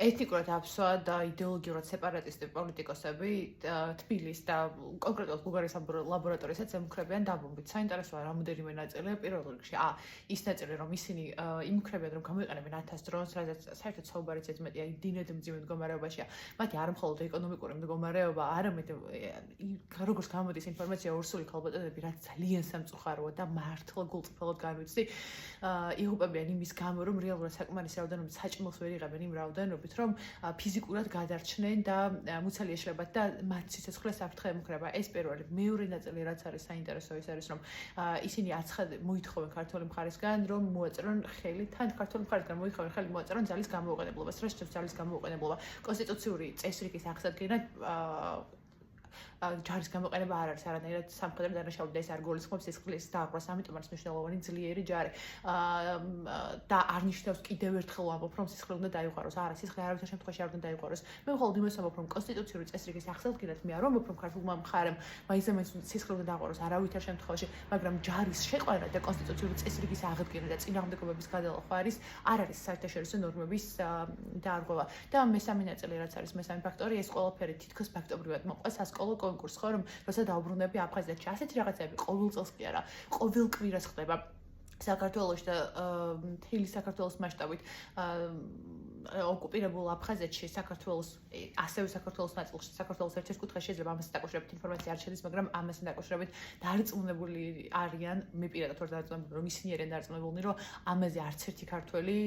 ეთნიკურად აფსვა და იდეოლოგიურად სეპარატისტი პოლიტიკოსები თბილისის და კონკრეტულად ბულგარიის ლაბორატორიასაც ემუქრებიან დაბომბვით. საინტერესოა რამოდენიმე ნაწილია. პირველ რიგში ის ნაწილი, რომ ისინი იმუქრებიან, რომ გამოიყენებენ 1000 დრონს, რადგან საერთოდ საუბარიც მეტია დინედ მძიმე მდგომარეობაშია. მათი არ მხოლოდ ეკონომიკური მდგომარეობა, არამედ როგორც გამოდის ინფორმაცია ორსული ქალბატონები, რაც ძალიან სამწუხაროა და მართლა გულწრფელად განვიცდი, იღუპებიან იმის გამო, რომ რეალურად საკმარის რაოდენობით საჭმელს ვერ იღებენ იმ რაოდენობით, რომ ფიზიკურად გადარჩნენ და მუცელი ეშლებათ და მათ სიცოცხლეს საფრთხე ემუქრება. ეს პირველი. მეორე ნაწილი, რაც არის საინტერესო, ის არის, რომ ისინი მოითხოვენ ქართული მხარისგან, რომ მოაწერონ ხელი, თან ქართული მხარისგან მოითხოვენ ხელი მოაწერონ ძალის გამოუყენებლობას. რა შეჭებს ძალის გამოუყენებლობა? კონსტიტუციური წესრიგის აღსადგენად ჯარის გამოყენება არ არის არანაირად სამხედრო დანაშაული და ეს არ გულისხმობს სისხლის დააყრას, ამიტომ არის მნიშვნელოვანი ძლიერი ჯარი. და არ ნიშნავს კიდევ ერთხელ ვამბობ, რომ სისხლი უნდა დაიყაროს. არა, სისხლი არავითარ შემთხვევაში არ უნდა დაიყაროს. მე მხოლოდ იმას ვამბობ, რომ კონსტიტუციური წესრიგის აღსადგენად მე არ ვამბობ, რომ ქართულმა მხარემ მაინც სისხლი უნდა დაიყაროს არავითარ შემთხვევაში, მაგრამ ჯარის შეყვანა და კონსტიტუციური წესრიგის აღდგენა და წინააღმდეგობების გადალახვა არ არის საერთაშორისო ნორმების დაარღვევა. და მესამე ნაწილი, რაც არის მესამე ფაქტორი, ეს ყველაფერი თითქოს ფაქტობრივად მოყვა სასკოლო კონკურსს, ხო, რომ როცა დაუბრუნდები აფხაზეთში, ასეთი რაღაცები ყოველ წელს კი არა, ყოველ კვირას ხდება. საქართველოში და მთელი საქართველოს მასშტაბით ოკუპირებულ აფხაზეთში საქართველოს ასევე საქართველოს ნაწილში საქართველოს ერთ-ერთ კუთხეში შეიძლება ამასთან დაკავშირებით ინფორმაცია არ შედის, მაგრამ ამასთან დაკავშირებით დარწმუნებული არიან, მე პირადად ვარ დარწმუნებული, რომ ისინი არიან დარწმუნებულნი, რომ ამაზე არც ერთი ქართველი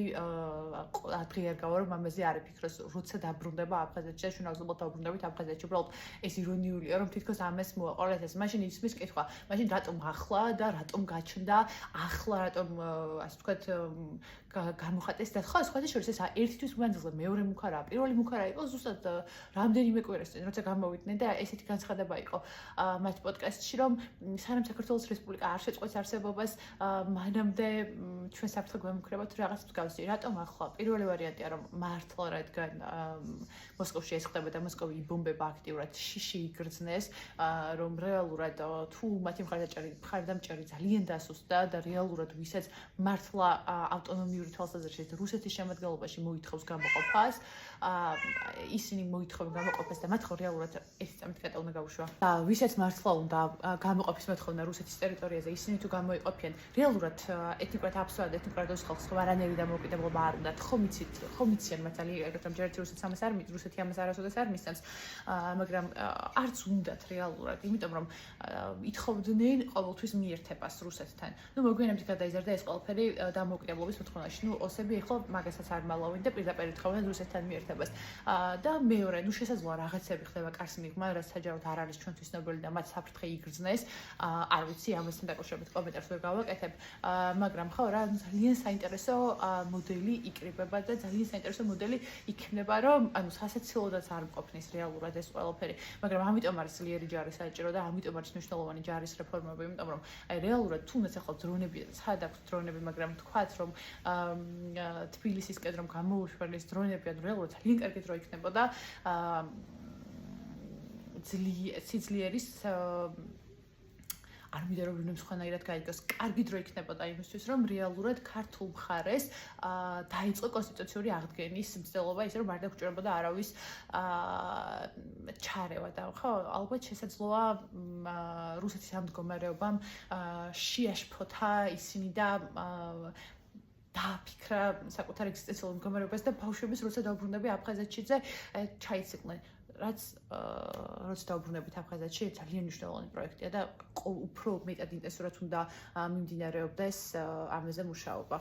დღე არ გავა, რომ ამაზე არ იფიქროს, როცა დაბრუნდება აფხაზეთში და შინაარსობრივად დაბრუნდებით აფხაზეთში. უბრალოდ ეს ირონიულია, რომ თითქოს ამას მოაყოლეთ ეს. მაშინ ისმის კითხვა, მაშინ რატომ ახლა და რატომ გაჩნდა ახლა რატომ ასე ვთქვათ გამოხატეს და ხო სხვათა შორის ეს ერთთვის მანძილზე მეორე მუქარაა. პირველი მუქარა იყო ზუსტად რამდენიმე კვირას წინ, როცა გამოვიდნენ და ესეთი განცხადება იყო მათ პოდკასტში, რომ სანამ საქართველოს რესპუბლიკა არ შეწყვეტს არსებობას, მანამდე ჩვენ საფრთხე გვემუქრება თუ რაღაც მსგავსი. რატომ ახლა? პირველი ვარიანტია, რომ მართლა რადგან მოსკოვში ეს ხდება და მოსკოვი იბომბება აქტიურად, შიში იგრძნეს, რომ რეალურად თუ მათი მხარდამჭერი ძალიან დასუსტდა და რეალურად ვისაც მართლა ავტონომიური თვალსაზრისით რუსეთის შემადგენლობაში მოითხოვს გამოყოფას, ისინი მოითხოვენ გამოყოფას და მათ ხო რეალურად ეს წამით უნდა გაუშვა. ვისაც მართლა უნდა გამოყოფის მოთხოვნა რუსეთის ტერიტორიაზე, ისინი თუ გამოიყოფიან, რეალურად ეთნიკურად აფსვა და ეთნიკურად ხალხს ხო არანაირი დამოუკიდებლობა არ უნდათ. ხომ იციან მართალი, რომ ჯერჯერობით რუსეთს ამას არ მის, რუსეთი ამას არასოდეს არ მისცემს, მაგრამ არც უნდათ რეალურად, იმიტომ რომ ითხოვდნენ ყოველთვის მიერთებას რუსეთთან. ნუ მოგვიანებით გადაიზარდა ეს ყველაფერი დამოუკიდებლობის მოთხოვნაში. ნუ ოსები ეხლა მაგასაც არ მალავენ და პირდაპირ ითხოვენ რუსეთთან მიერთებას. და მეორე, ნუ შესაძლოა რაღაცები ხდება კარს მიღმა, რაც საჯაროდ არ არის ჩვენთვის ცნობილი და მათ საფრთხე იგრძნეს. არ ვიცი, ამასთან დაკავშირებით კომენტარს ვერ გავაკეთებ, მაგრამ ხო რა, ძალიან საინტერესო მოდელი იკრიბება და ძალიან საინტერესო მოდელი იქნება, რომ ანუ სასაცილოდაც არ მყოფნის რეალურად ეს ყველაფერი, მაგრამ ამიტომ არის ძლიერი ჯარი საჭირო და ამიტომ არის მნიშვნელოვანი ჯარის რეფორმები, იმიტომ რომ აი რეალურად თუნდაც ახლა დრონები, სად აქვს დრონები, მაგრამ თქვათ რომ თბილისისკენ რომ გამოუშვერდეს დრონები, ანუ რეალურად ძალიან კარგი დრო იქნებოდა სიძლიერის არ მინდა რომ ვინმე სხვანაირად გაიგოს, კარგი დრო იქნებოდა იმისთვის, რომ რეალურად ქართულ მხარეს დაიწყო კონსტიტუციური აღდგენის მცდელობა, ისე რომ არ დაგჭირებოდა არავის ჩარევა და ხო, ალბათ შესაძლოა რუსეთის ამ მდგომარეობამ შეაშფოთა ისინი და დააფიქრა საკუთარ ეგზისტენციალურ მდგომარეობას და ბავშვების როცა დაუბრუნდები აფხაზეთშიძე ჩაიციკლნენ. რაც დაუბრუნდებით აფხაზეთში ძალიან მნიშვნელოვანი პროექტია და უფრო მეტად ინტენსიურად უნდა მიმდინარეობდეს ამაზე მუშაობა.